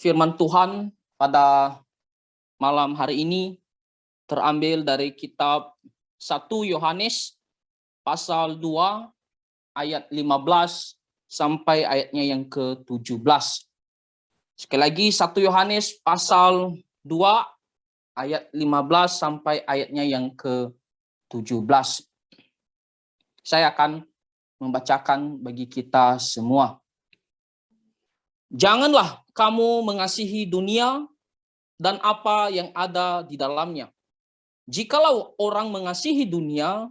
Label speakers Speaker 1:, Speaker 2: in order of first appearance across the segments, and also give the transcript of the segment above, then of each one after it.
Speaker 1: Firman Tuhan pada malam hari ini terambil dari kitab 1 Yohanes pasal 2 ayat 15 sampai ayatnya yang ke-17. Sekali lagi 1 Yohanes pasal 2 ayat 15 sampai ayatnya yang ke-17. Saya akan membacakan bagi kita semua. Janganlah kamu mengasihi dunia dan apa yang ada di dalamnya. Jikalau orang mengasihi dunia,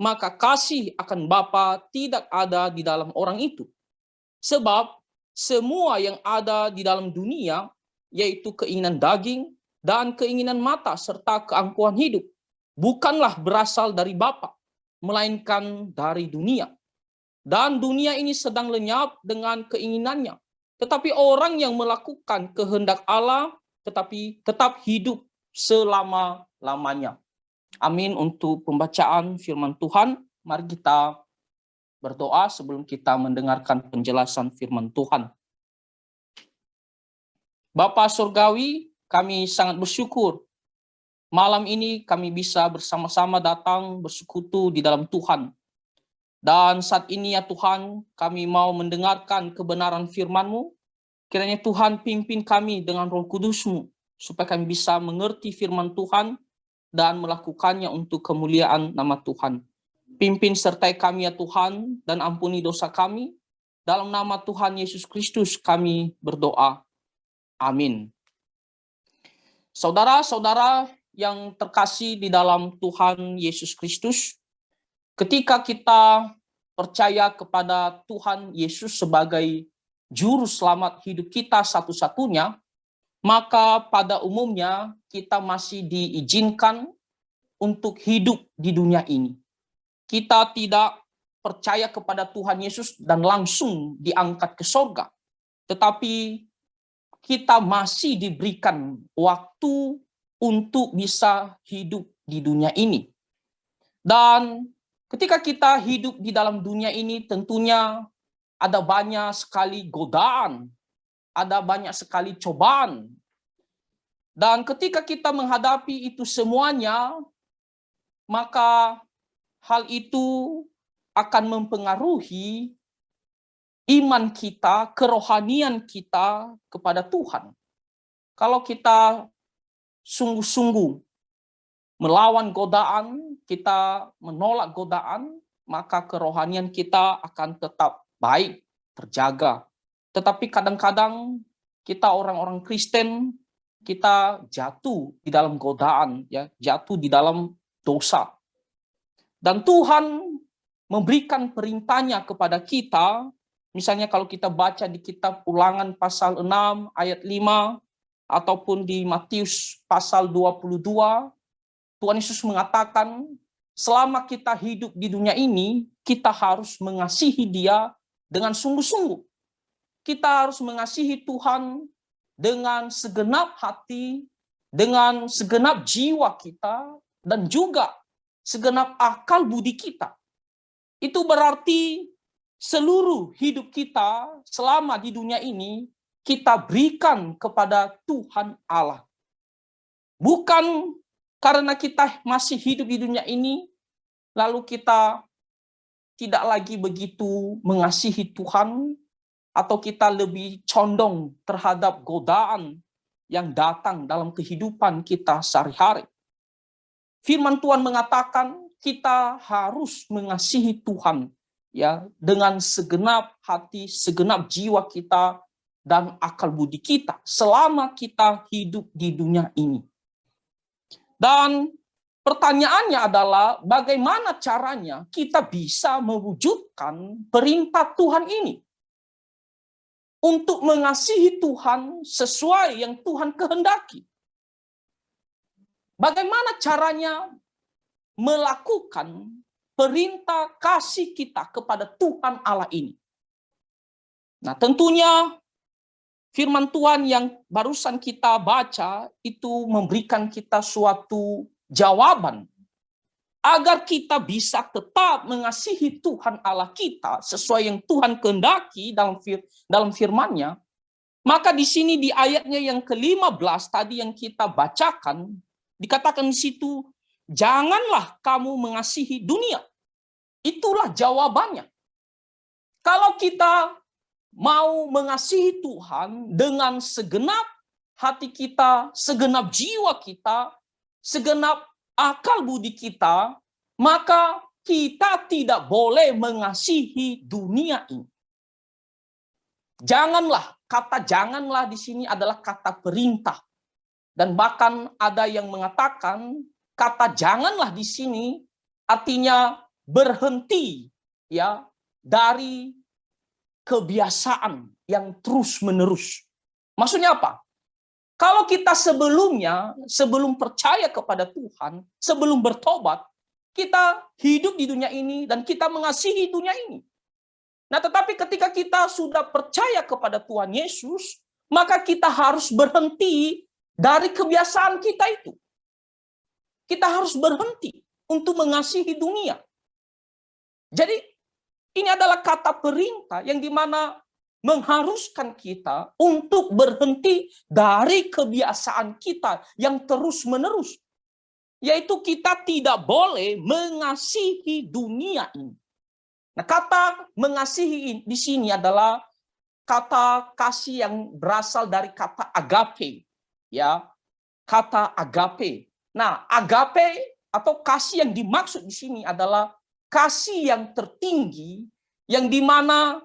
Speaker 1: maka kasih akan Bapa tidak ada di dalam orang itu. Sebab semua yang ada di dalam dunia, yaitu keinginan daging dan keinginan mata serta keangkuhan hidup, bukanlah berasal dari Bapa, melainkan dari dunia. Dan dunia ini sedang lenyap dengan keinginannya. Tetapi orang yang melakukan kehendak Allah tetapi tetap hidup selama-lamanya. Amin untuk pembacaan firman Tuhan. Mari kita berdoa sebelum kita mendengarkan penjelasan firman Tuhan. Bapa Surgawi, kami sangat bersyukur malam ini kami bisa bersama-sama datang bersekutu di dalam Tuhan. Dan saat ini ya Tuhan, kami mau mendengarkan kebenaran firman-Mu. Kiranya Tuhan pimpin kami dengan Roh Kudus-Mu, supaya kami bisa mengerti firman Tuhan dan melakukannya untuk kemuliaan nama Tuhan. Pimpin sertai kami ya Tuhan, dan ampuni dosa kami. Dalam nama Tuhan Yesus Kristus kami berdoa. Amin. Saudara-saudara yang terkasih di dalam Tuhan Yesus Kristus, ketika kita percaya kepada Tuhan Yesus sebagai juru selamat hidup kita satu-satunya, maka pada umumnya kita masih diizinkan untuk hidup di dunia ini. Kita tidak percaya kepada Tuhan Yesus dan langsung diangkat ke surga, tetapi kita masih diberikan waktu untuk bisa hidup di dunia ini. Dan ketika kita hidup di dalam dunia ini, tentunya ada banyak sekali godaan, ada banyak sekali cobaan. Dan ketika kita menghadapi itu semuanya, maka hal itu akan mempengaruhi iman kita, kerohanian kita kepada Tuhan. Kalau kita sungguh-sungguh melawan godaan, kita menolak godaan, maka kerohanian kita akan tetap baik, terjaga. Tetapi kadang-kadang kita orang-orang Kristen, kita jatuh di dalam godaan, ya, jatuh di dalam dosa. Dan Tuhan memberikan perintahnya kepada kita, misalnya kalau kita baca di kitab Ulangan pasal 6 ayat 5, ataupun di Matius pasal 22, Tuhan Yesus mengatakan, selama kita hidup di dunia ini, kita harus mengasihi Dia dengan sungguh-sungguh. Kita harus mengasihi Tuhan dengan segenap hati, dengan segenap jiwa kita, dan juga segenap akal budi kita. Itu berarti seluruh hidup kita selama di dunia ini, kita berikan kepada Tuhan Allah. Bukan karena kita masih hidup di dunia ini, lalu kita tidak lagi begitu mengasihi Tuhan, atau kita lebih condong terhadap godaan yang datang dalam kehidupan kita sehari-hari. Firman Tuhan mengatakan kita harus mengasihi Tuhan, ya, dengan segenap hati, segenap jiwa kita, dan akal budi kita selama kita hidup di dunia ini. Dan pertanyaannya adalah bagaimana caranya kita bisa mewujudkan perintah Tuhan ini untuk mengasihi Tuhan sesuai yang Tuhan kehendaki. Bagaimana caranya melakukan perintah kasih kita kepada Tuhan Allah ini? Nah, tentunya firman Tuhan yang barusan kita baca itu memberikan kita suatu jawaban agar kita bisa tetap mengasihi Tuhan Allah kita sesuai yang Tuhan kehendaki dalam firman-Nya. Maka di sini di ayatnya yang ke-15 tadi yang kita bacakan, dikatakan di situ, janganlah kamu mengasihi dunia. Itulah jawabannya. Kalau kita mau mengasihi Tuhan dengan segenap hati kita, segenap jiwa kita, segenap akal budi kita, maka kita tidak boleh mengasihi dunia ini. Janganlah, kata janganlah di sini adalah kata perintah. Dan bahkan ada yang mengatakan kata janganlah di sini artinya berhenti ya dari kebiasaan yang terus-menerus. Maksudnya apa? Kalau kita sebelumnya, sebelum percaya kepada Tuhan, sebelum bertobat, kita hidup di dunia ini dan kita mengasihi dunia ini. Nah, tetapi ketika kita sudah percaya kepada Tuhan Yesus, maka kita harus berhenti dari kebiasaan kita itu. Kita harus berhenti untuk mengasihi dunia. Jadi, ini adalah kata perintah yang dimana mengharuskan kita untuk berhenti dari kebiasaan kita yang terus-menerus. Yaitu kita tidak boleh mengasihi dunia ini. Nah, kata mengasihi di sini adalah kata kasih yang berasal dari kata agape, ya, kata agape. Nah, agape atau kasih yang dimaksud di sini adalah kasih yang tertinggi, yang dimana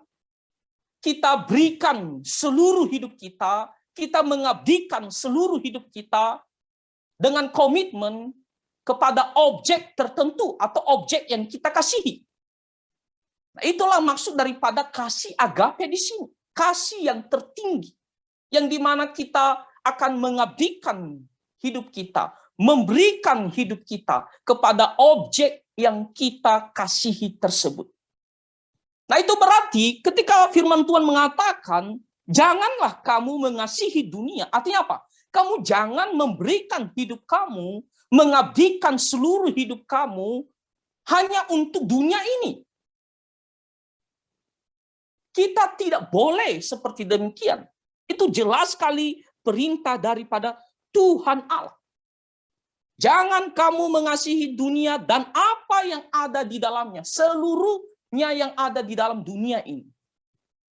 Speaker 1: kita berikan seluruh hidup kita mengabdikan seluruh hidup kita dengan komitmen kepada objek tertentu atau objek yang kita kasihi. Nah, itulah maksud daripada kasih agape di sini. Kasih yang tertinggi. Yang dimana kita akan mengabdikan hidup kita. Memberikan hidup kita kepada objek yang kita kasihi tersebut. Nah, itu berarti ketika firman Tuhan mengatakan, janganlah kamu mengasihi dunia. Artinya apa? Kamu jangan memberikan hidup kamu, mengabdikan seluruh hidup kamu hanya untuk dunia ini. Kita tidak boleh seperti demikian. Itu jelas sekali perintah daripada Tuhan Allah. Jangan kamu mengasihi dunia dan apa yang ada di dalamnya. Seluruhnya yang ada di dalam dunia ini.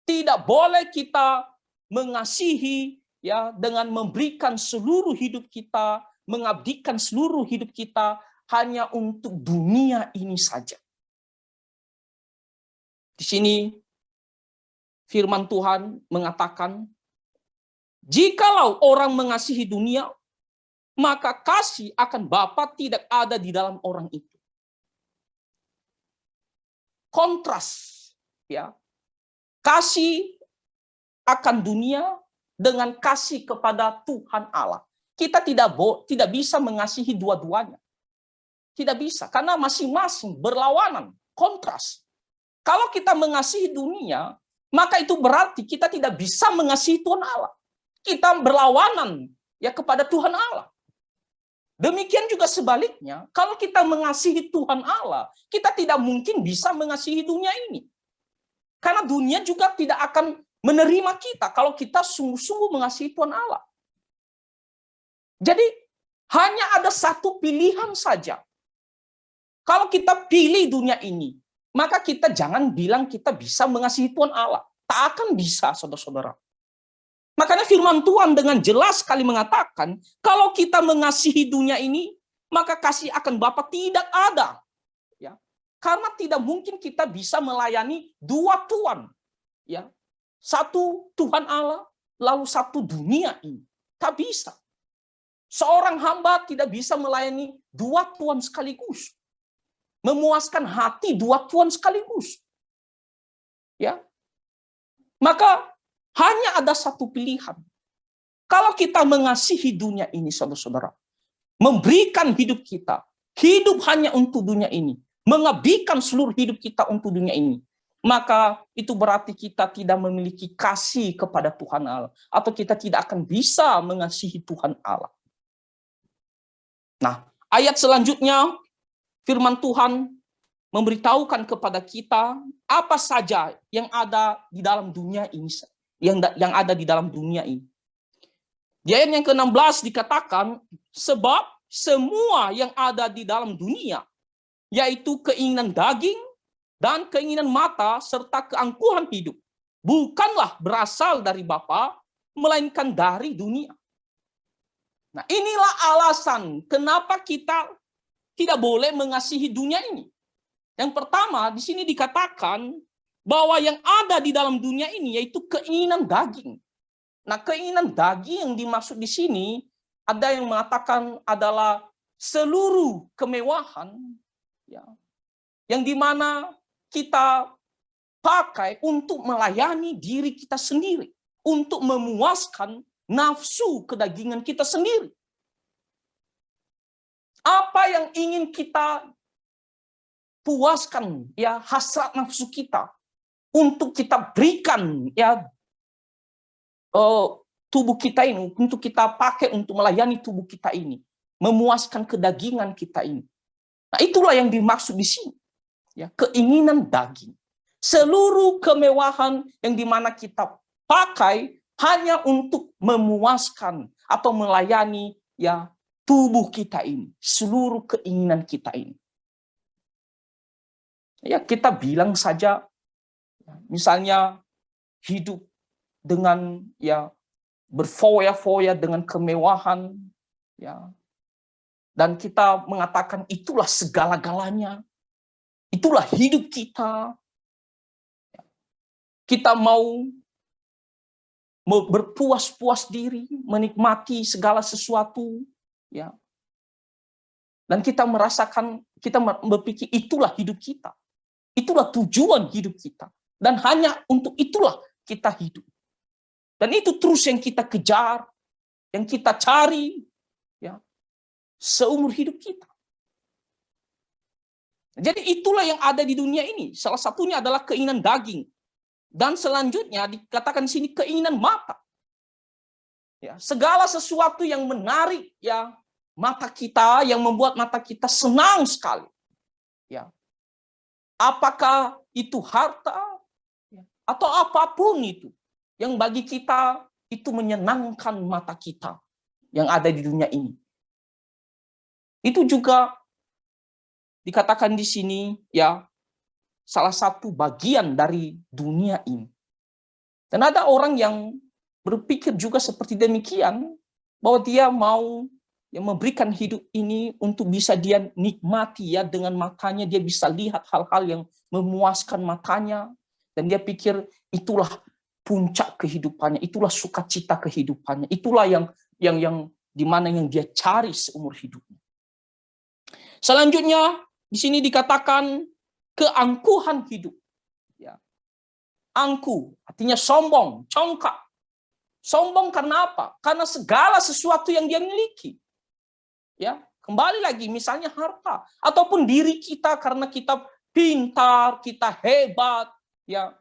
Speaker 1: Tidak boleh kita mengasihi ya dengan memberikan seluruh hidup kita, mengabdikan seluruh hidup kita hanya untuk dunia ini saja. Di sini firman Tuhan mengatakan, jikalau orang mengasihi dunia, maka kasih akan Bapa tidak ada di dalam orang itu. Kontras, ya, kasih akan dunia dengan kasih kepada Tuhan Allah. Kita tidak bisa mengasihi dua-duanya. Tidak bisa, karena masing-masing berlawanan, kontras. Kalau kita mengasihi dunia, maka itu berarti kita tidak bisa mengasihi Tuhan Allah. Kita berlawanan ya kepada Tuhan Allah. Demikian juga sebaliknya, kalau kita mengasihi Tuhan Allah, kita tidak mungkin bisa mengasihi dunia ini. Karena dunia juga tidak akan menerima kita kalau kita sungguh-sungguh mengasihi Tuhan Allah. Jadi hanya ada satu pilihan saja. Kalau kita pilih dunia ini, maka kita jangan bilang kita bisa mengasihi Tuhan Allah. Tak akan bisa, saudara-saudara. Makanya firman Tuhan dengan jelas sekali mengatakan, kalau kita mengasihi dunia ini, maka kasih akan Bapa tidak ada. Ya. Karena tidak mungkin kita bisa melayani dua Tuhan. Ya. Satu Tuhan Allah, lalu satu dunia ini. Tak bisa. Seorang hamba tidak bisa melayani dua Tuhan sekaligus. Memuaskan hati dua Tuhan sekaligus. Ya. Maka hanya ada satu pilihan. Kalau kita mengasihi dunia ini, saudara-saudara, memberikan hidup kita, hidup hanya untuk dunia ini, mengabdikan seluruh hidup kita untuk dunia ini, maka itu berarti kita tidak memiliki kasih kepada Tuhan Allah, atau kita tidak akan bisa mengasihi Tuhan Allah. Nah, ayat selanjutnya, firman Tuhan memberitahukan kepada kita apa saja yang ada di dalam dunia ini. yang ada di dalam dunia ini. Di ayat yang ke-16 dikatakan, sebab semua yang ada di dalam dunia, yaitu keinginan daging dan keinginan mata serta keangkuhan hidup, bukanlah berasal dari Bapa, melainkan dari dunia. Nah, inilah alasan kenapa kita tidak boleh mengasihi dunia ini. Yang pertama, di sini dikatakan bahwa yang ada di dalam dunia ini yaitu keinginan daging. Nah, keinginan daging yang dimaksud di sini, ada yang mengatakan adalah seluruh kemewahan, ya, yang dimana kita pakai untuk melayani diri kita sendiri, untuk memuaskan nafsu kedagingan kita sendiri. Apa yang ingin kita puaskan, ya, hasrat nafsu kita, untuk kita berikan, ya, tubuh kita ini, untuk kita pakai untuk melayani tubuh kita ini, memuaskan kedagingan kita ini. Nah, itulah yang dimaksud di sini, ya, keinginan daging. Seluruh kemewahan yang dimana kita pakai hanya untuk memuaskan atau melayani, ya, tubuh kita ini, seluruh keinginan kita ini. Ya, kita bilang saja, misalnya hidup dengan, ya, berfoya-foya dengan kemewahan, ya, dan kita mengatakan itulah segala-galanya, itulah hidup kita. Kita mau berpuas-puas diri, menikmati segala sesuatu, ya, dan kita merasakan, kita berpikir itulah hidup kita, itulah tujuan hidup kita, dan hanya untuk itulah kita hidup. Dan itu terus yang kita kejar, yang kita cari, ya, seumur hidup kita. Jadi itulah yang ada di dunia ini. Salah satunya adalah keinginan daging. Dan selanjutnya dikatakan di sini keinginan mata. Ya, segala sesuatu yang menarik, ya, mata kita, yang membuat mata kita senang sekali. Ya. Apakah itu harta, ya, atau apapun itu yang bagi kita itu menyenangkan mata kita yang ada di dunia ini. Itu juga dikatakan di sini, ya, salah satu bagian dari dunia ini. Dan ada orang yang berpikir juga seperti demikian, bahwa dia mau, ya, memberikan hidup ini untuk bisa dia nikmati, ya, dengan matanya, dia bisa lihat hal-hal yang memuaskan matanya, dan dia pikir itulah puncak kehidupannya, itulah sukacita kehidupannya, itulah yang dimana yang dia cari seumur hidupnya. Selanjutnya di sini dikatakan keangkuhan hidup. Ya. Angku artinya sombong, congkak. Sombong karena apa? Karena segala sesuatu yang dia miliki. Ya, kembali lagi misalnya harta ataupun diri kita, karena kita pintar, kita hebat, ya.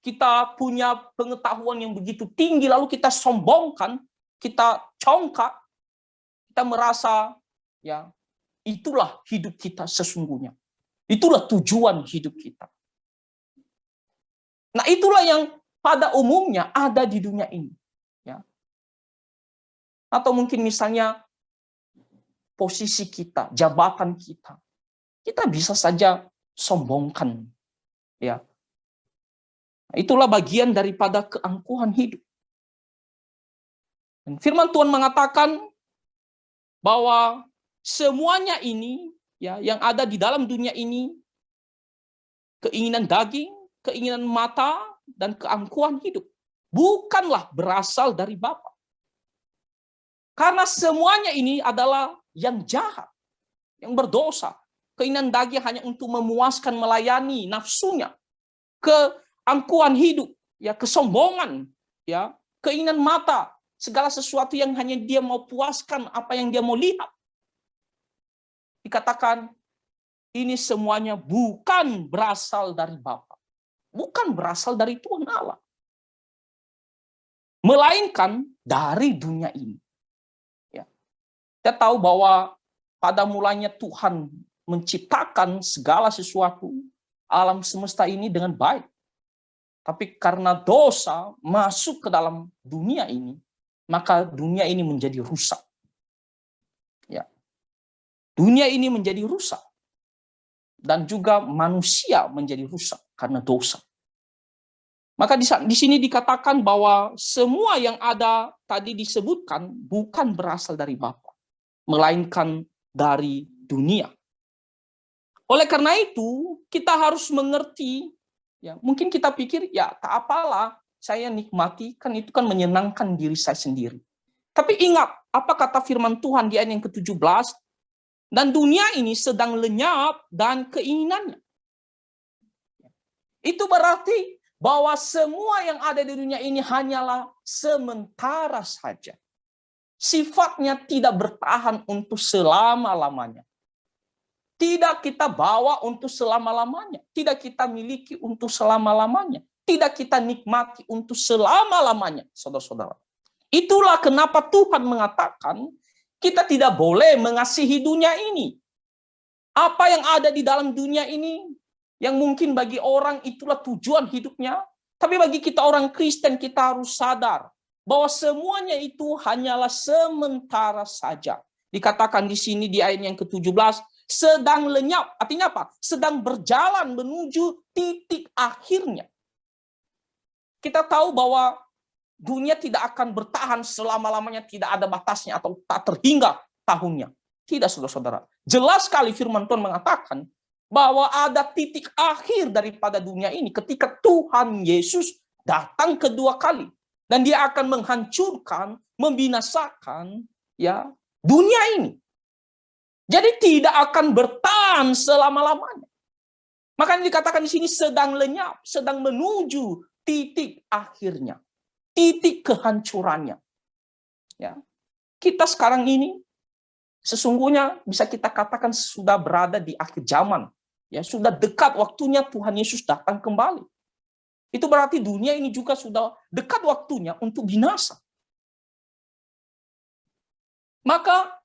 Speaker 1: Kita punya pengetahuan yang begitu tinggi, lalu kita sombongkan, kita congkak, kita merasa, ya, itulah hidup kita sesungguhnya. Itulah tujuan hidup kita. Nah, itulah yang pada umumnya ada di dunia ini. Ya. Atau mungkin misalnya posisi kita, jabatan kita, kita bisa saja sombongkan. Ya. Itulah bagian daripada keangkuhan hidup. Dan firman Tuhan mengatakan bahwa semuanya ini, ya, yang ada di dalam dunia ini, keinginan daging, keinginan mata, dan keangkuhan hidup, bukanlah berasal dari Bapa. Karena semuanya ini adalah yang jahat, yang berdosa. Keinginan daging hanya untuk memuaskan, melayani nafsunya. Keangkuhan hidup, ya, kesombongan, ya, keinginan mata, segala sesuatu yang hanya dia mau puaskan, apa yang dia mau lihat. Dikatakan ini semuanya bukan berasal dari Bapa, bukan berasal dari Tuhan Allah, melainkan dari dunia ini. Ya. Kita tahu bahwa pada mulanya Tuhan menciptakan segala sesuatu, alam semesta ini dengan baik. Tapi karena dosa masuk ke dalam dunia ini, maka dunia ini menjadi rusak. Ya. Dunia ini menjadi rusak. Dan juga manusia menjadi rusak karena dosa. Maka di sini dikatakan bahwa semua yang ada tadi disebutkan bukan berasal dari Bapa, melainkan dari dunia. Oleh karena itu, kita harus mengerti, ya, mungkin kita pikir, ya tak apalah, saya nikmati, kan itu kan menyenangkan diri saya sendiri. Tapi ingat, apa kata firman Tuhan di ayat yang ke-17? Dan dunia ini sedang lenyap dan keinginannya. Itu berarti bahwa semua yang ada di dunia ini hanyalah sementara saja. Sifatnya tidak bertahan untuk selama-lamanya. Tidak kita bawa untuk selama-lamanya. Tidak kita miliki untuk selama-lamanya. Tidak kita nikmati untuk selama-lamanya, saudara-saudara. Itulah kenapa Tuhan mengatakan kita tidak boleh mengasihi dunia ini. Apa yang ada di dalam dunia ini, yang mungkin bagi orang itulah tujuan hidupnya, tapi bagi kita orang Kristen kita harus sadar bahwa semuanya itu hanyalah sementara saja. Dikatakan di sini di ayat yang ke-17, sedang lenyap. Artinya apa? Sedang berjalan menuju titik akhirnya. Kita tahu bahwa dunia tidak akan bertahan selama-lamanya, tidak ada batasnya atau tak terhingga tahunnya. Tidak, saudara-saudara. Jelas sekali firman Tuhan mengatakan bahwa ada titik akhir daripada dunia ini ketika Tuhan Yesus datang kedua kali. Dan dia akan menghancurkan, membinasakan ya dunia ini. Jadi tidak akan bertahan selama-lamanya. Makanya dikatakan di sini sedang lenyap, sedang menuju titik akhirnya, titik kehancurannya. Ya, kita sekarang ini sesungguhnya bisa kita katakan sudah berada di akhir zaman. Ya, sudah dekat waktunya Tuhan Yesus datang kembali. Itu berarti dunia ini juga sudah dekat waktunya untuk binasa. Maka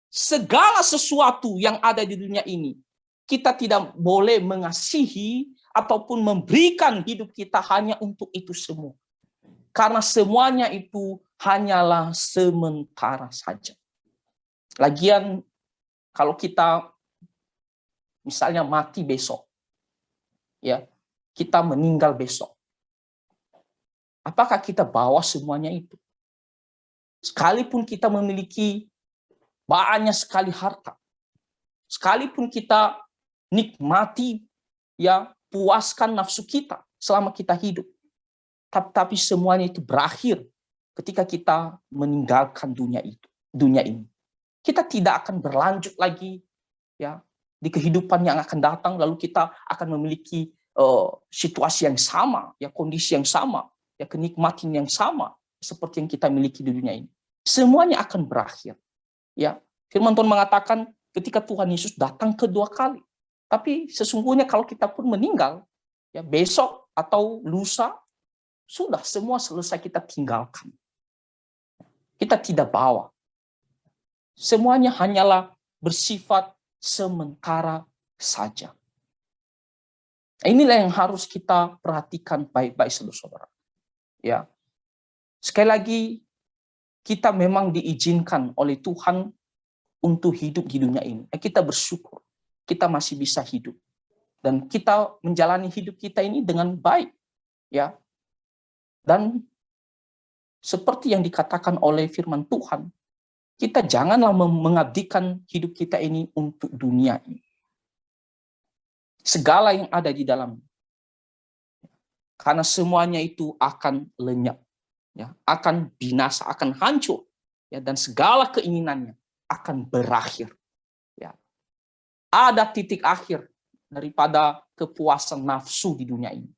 Speaker 1: segala sesuatu yang ada di dunia ini, kita tidak boleh mengasihi ataupun memberikan hidup kita hanya untuk itu semua. Karena semuanya itu hanyalah sementara saja. Lagian kalau kita misalnya mati besok, ya, kita meninggal besok. Apakah kita bawa semuanya itu? Sekalipun kita memiliki banyak sekali harta, sekalipun kita nikmati, ya, puaskan nafsu kita selama kita hidup, tapi semuanya itu berakhir ketika kita meninggalkan dunia ini. Kita tidak akan berlanjut lagi, ya, di kehidupan yang akan datang, lalu kita akan memiliki situasi yang sama, ya, kondisi yang sama, ya, kenikmatan yang sama seperti yang kita miliki di dunia ini. Semuanya akan berakhir. Ya, firman Tuhan mengatakan ketika Tuhan Yesus datang kedua kali. Tapi sesungguhnya kalau kita pun meninggal, ya, besok atau lusa, sudah semua selesai kita tinggalkan. Kita tidak bawa. Semuanya hanyalah bersifat sementara saja. Inilah yang harus kita perhatikan baik-baik, saudara-saudara. Ya, sekali lagi, kita memang diizinkan oleh Tuhan untuk hidup di dunia ini. Kita bersyukur, kita masih bisa hidup. Dan kita menjalani hidup kita ini dengan baik. Ya. Dan seperti yang dikatakan oleh firman Tuhan, kita janganlah mengabdikan hidup kita ini untuk dunia ini. Segala yang ada di dalam. Karena semuanya itu akan lenyap. Ya, akan binasa, akan hancur, ya, dan segala keinginannya akan berakhir. Ya. Ada titik akhir daripada kepuasan nafsu di dunia ini.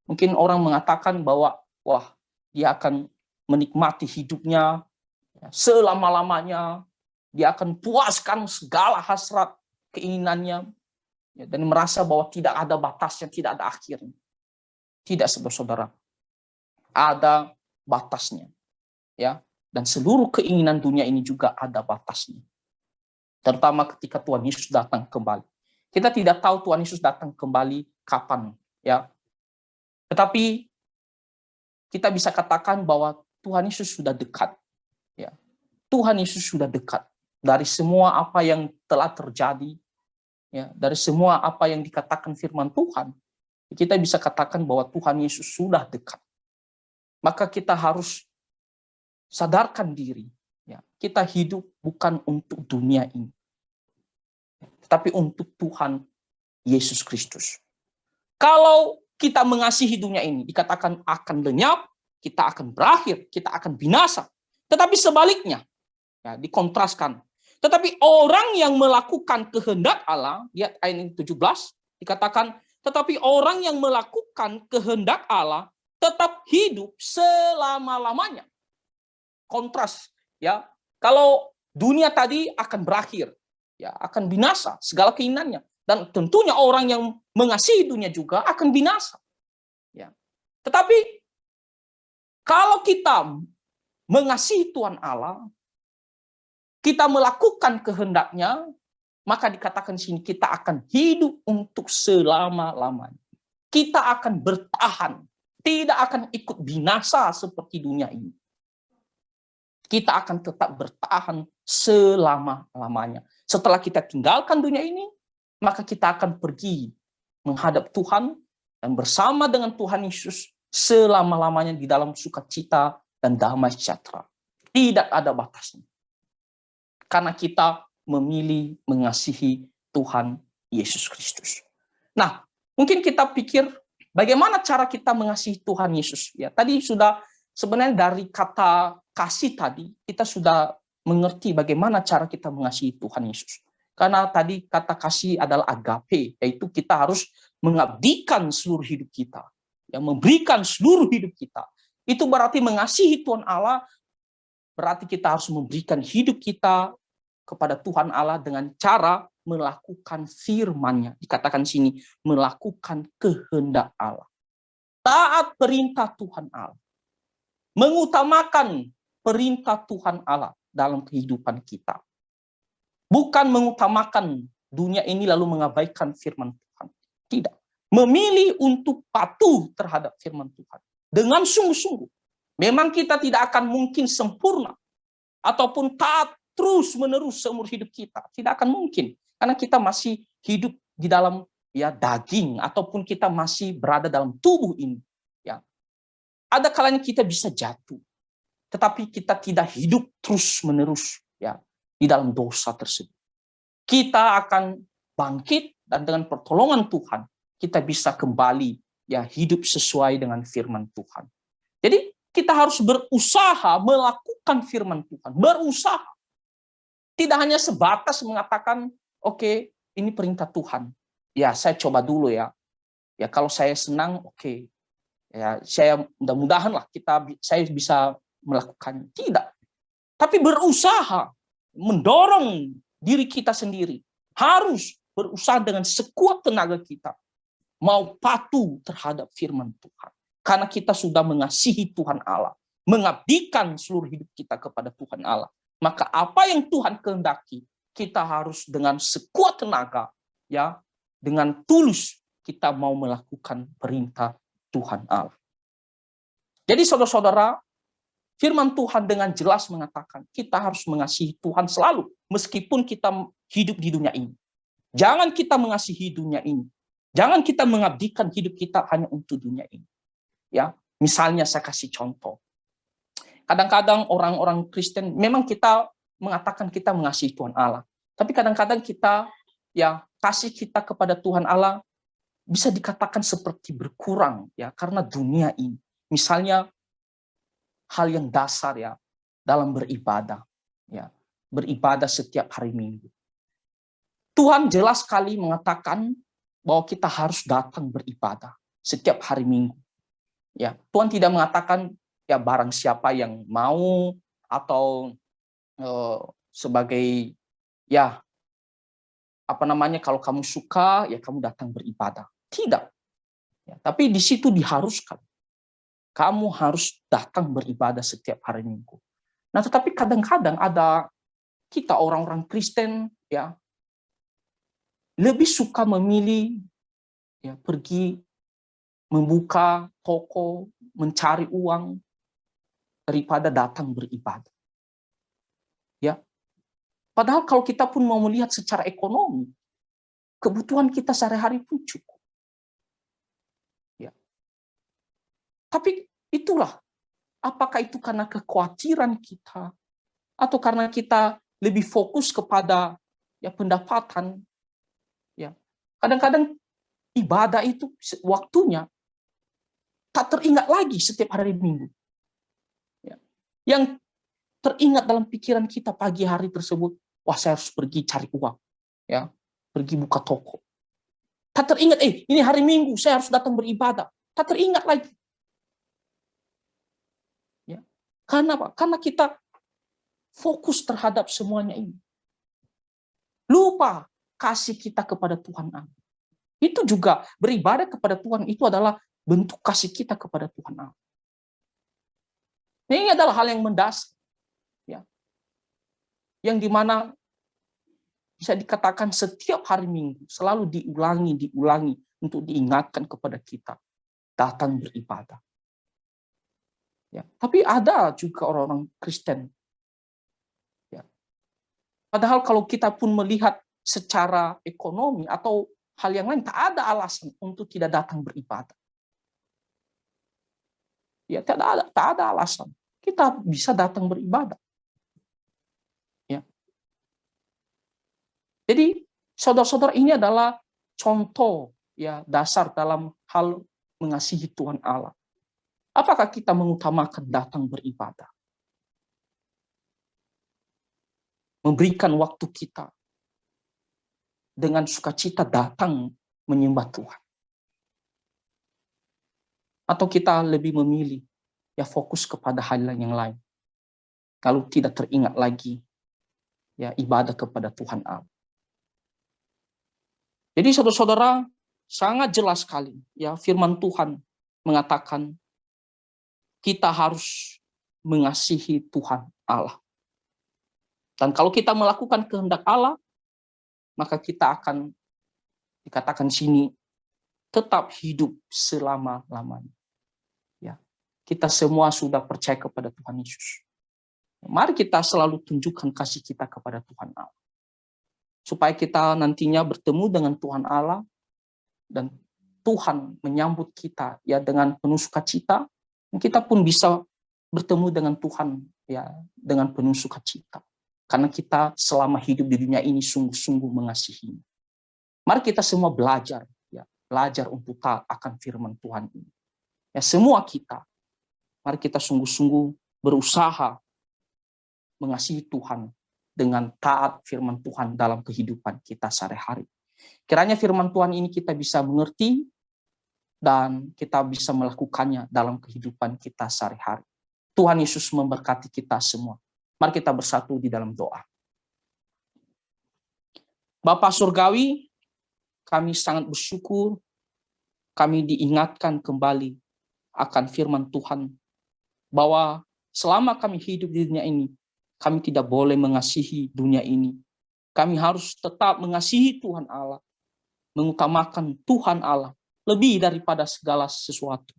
Speaker 1: Mungkin orang mengatakan bahwa wah, dia akan menikmati hidupnya, ya, selama-lamanya, dia akan puaskan segala hasrat keinginannya, ya, dan merasa bahwa tidak ada batasnya, tidak ada akhirnya. Tidak, saudara-saudara. Ada batasnya, ya, dan seluruh keinginan dunia ini juga ada batasnya, terutama ketika Tuhan Yesus datang kembali. Kita tidak tahu Tuhan Yesus datang kembali kapan, ya, tetapi kita bisa katakan bahwa Tuhan Yesus sudah dekat. Ya. Tuhan Yesus sudah dekat dari semua apa yang telah terjadi, ya, dari semua apa yang dikatakan firman Tuhan. Kita bisa katakan bahwa Tuhan Yesus sudah dekat. Maka kita harus sadarkan diri, ya, kita hidup bukan untuk dunia ini, tetapi untuk Tuhan Yesus Kristus. Kalau kita mengasihi dunia ini, dikatakan akan lenyap, kita akan berakhir, kita akan binasa. Tetapi sebaliknya, ya, dikontraskan. Tetapi orang yang melakukan kehendak Allah, lihat ayat 17, dikatakan, tetapi orang yang melakukan kehendak Allah tetap hidup selama-lamanya. Kontras, ya. Kalau dunia tadi akan berakhir, ya, akan binasa segala keinginannya, dan tentunya orang yang mengasihi dunia juga akan binasa, ya. Tetapi kalau kita mengasihi Tuhan Allah, kita melakukan kehendaknya, maka dikatakan di sini kita akan hidup untuk selama-lamanya. Kita akan bertahan, tidak akan ikut binasa seperti dunia ini. Kita akan tetap bertahan selama-lamanya. Setelah kita tinggalkan dunia ini, maka kita akan pergi menghadap Tuhan dan bersama dengan Tuhan Yesus selama-lamanya di dalam sukacita dan damai sejahtera. Tidak ada batasnya. Karena kita memilih mengasihi Tuhan Yesus Kristus. Nah, mungkin kita pikir bagaimana cara kita mengasihi Tuhan Yesus? Ya, tadi sudah sebenarnya dari kata kasih tadi, kita sudah mengerti bagaimana cara kita mengasihi Tuhan Yesus. Karena tadi kata kasih adalah agape, yaitu kita harus mengabdikan seluruh hidup kita, yang memberikan seluruh hidup kita. Itu berarti mengasihi Tuhan Allah, berarti kita harus memberikan hidup kita kepada Tuhan Allah dengan cara melakukan firman-Nya. Dikatakan sini, melakukan kehendak Allah. Taat perintah Tuhan Allah. Mengutamakan perintah Tuhan Allah dalam kehidupan kita. Bukan mengutamakan dunia ini lalu mengabaikan firman Tuhan. Tidak. Memilih untuk patuh terhadap firman Tuhan. Dengan sungguh-sungguh. Memang kita tidak akan mungkin sempurna. Ataupun taat terus-menerus seumur hidup kita. Tidak akan mungkin. Karena kita masih hidup di dalam, ya, daging. Ataupun kita masih berada dalam tubuh ini. Ya. Ada kalanya kita bisa jatuh. Tetapi kita tidak hidup terus-menerus, ya, di dalam dosa tersebut. Kita akan bangkit dan dengan pertolongan Tuhan kita bisa kembali, ya, hidup sesuai dengan firman Tuhan. Jadi kita harus berusaha melakukan firman Tuhan, berusaha. Tidak hanya sebatas mengatakan, oke, ini perintah Tuhan. Ya, saya coba dulu ya. Ya, kalau saya senang, oke. Ya, saya mudah-mudahan lah saya bisa melakukannya. Tidak. Tapi berusaha mendorong diri kita sendiri. Harus berusaha dengan sekuat tenaga kita. Mau patuh terhadap firman Tuhan. Karena kita sudah mengasihi Tuhan Allah. Mengabdikan seluruh hidup kita kepada Tuhan Allah. Maka apa yang Tuhan kehendaki, kita harus dengan sekuat tenaga, ya, dengan tulus kita mau melakukan perintah Tuhan Allah. Jadi saudara-saudara, firman Tuhan dengan jelas mengatakan kita harus mengasihi Tuhan selalu, meskipun kita hidup di dunia ini. Jangan kita mengasihi dunia ini. Jangan kita mengabdikan hidup kita hanya untuk dunia ini. Ya, misalnya saya kasih contoh. Kadang-kadang orang-orang Kristen memang kita mengatakan kita mengasihi Tuhan Allah, tapi kadang-kadang kita, ya, kasih kita kepada Tuhan Allah bisa dikatakan seperti berkurang, ya, karena dunia ini. Misalnya hal yang dasar, ya, dalam beribadah, ya, beribadah setiap hari Minggu. Tuhan jelas sekali mengatakan bahwa kita harus datang beribadah setiap hari Minggu. Ya, Tuhan tidak mengatakan, ya, barang siapa yang mau atau sebagai, ya, apa namanya, kalau kamu suka, ya kamu datang beribadah. Tidak. Ya, tapi di situ diharuskan. Kamu harus datang beribadah setiap hari Minggu. Nah, tetapi kadang-kadang ada kita orang-orang Kristen, ya, lebih suka memilih, ya, pergi membuka toko, mencari uang daripada datang beribadah. Ya. Padahal kalau kita pun mau melihat secara ekonomi, kebutuhan kita sehari-hari pun cukup. Ya. Tapi itulah, apakah itu karena kekhawatiran kita, atau karena kita lebih fokus kepada ya pendapatan? Ya. Kadang-kadang ibadah itu waktunya tak teringat lagi setiap hari Minggu. Ya. Yang teringat dalam pikiran kita pagi hari tersebut, wah saya harus pergi cari uang, ya, pergi buka toko. Tak teringat, ini hari Minggu, saya harus datang beribadah. Tak teringat lagi. Ya. Karena apa? Karena kita fokus terhadap semuanya ini. Lupa kasih kita kepada Tuhan Allah. Itu juga beribadah kepada Tuhan itu adalah bentuk kasih kita kepada Tuhan Allah. Ini adalah hal yang mendasar. Ya. Yang dimana bisa dikatakan setiap hari Minggu selalu diulangi untuk diingatkan kepada kita datang beribadah. Ya. Tapi ada juga orang-orang Kristen. Ya. Padahal kalau kita pun melihat secara ekonomi atau hal yang lain, tak ada alasan untuk tidak datang beribadah. Ya, tak ada alasan. Kita bisa datang beribadah. Ya. Jadi saudara-saudara, ini adalah contoh ya dasar dalam hal mengasihi Tuhan Allah. Apakah kita mengutamakan datang beribadah? Memberikan waktu kita dengan sukacita datang menyembah Tuhan. Atau kita lebih memilih ya fokus kepada hal yang lain. Kalau tidak teringat lagi ya ibadah kepada Tuhan Allah. Jadi saudara-saudara, sangat jelas sekali ya firman Tuhan mengatakan kita harus mengasihi Tuhan Allah. Dan kalau kita melakukan kehendak Allah, maka kita akan dikatakan sini tetap hidup selama-lamanya. Ya. Kita semua sudah percaya kepada Tuhan Yesus. Mari kita selalu tunjukkan kasih kita kepada Tuhan Allah. Supaya kita nantinya bertemu dengan Tuhan Allah dan Tuhan menyambut kita ya dengan penuh sukacita, kita pun bisa bertemu dengan Tuhan ya dengan penuh sukacita. Karena kita selama hidup di dunia ini sungguh-sungguh mengasihi. Mari kita semua belajar untuk taat akan firman Tuhan ini. Ya semua kita, mari kita sungguh-sungguh berusaha mengasihi Tuhan dengan taat firman Tuhan dalam kehidupan kita sehari-hari. Kiranya firman Tuhan ini kita bisa mengerti dan kita bisa melakukannya dalam kehidupan kita sehari-hari. Tuhan Yesus memberkati kita semua. Mari kita bersatu di dalam doa. Bapa Surgawi, kami sangat bersyukur kami diingatkan kembali akan firman Tuhan bahwa selama kami hidup di dunia ini, kami tidak boleh mengasihi dunia ini. Kami harus tetap mengasihi Tuhan Allah, mengutamakan Tuhan Allah lebih daripada segala sesuatu.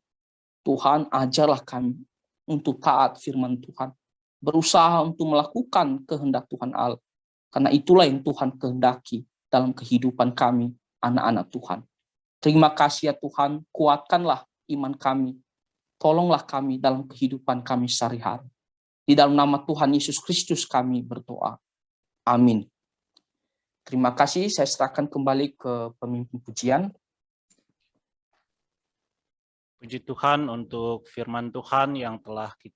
Speaker 1: Tuhan, ajarlah kami untuk taat firman Tuhan, berusaha untuk melakukan kehendak Tuhan Allah. Karena itulah yang Tuhan kehendaki dalam kehidupan kami, anak-anak Tuhan. Terima kasih ya Tuhan, kuatkanlah iman kami. Tolonglah kami dalam kehidupan kami sehari-hari. Di dalam nama Tuhan Yesus Kristus kami berdoa. Amin. Terima kasih, saya serahkan kembali ke pemimpin pujian.
Speaker 2: Puji Tuhan untuk firman Tuhan yang telah kita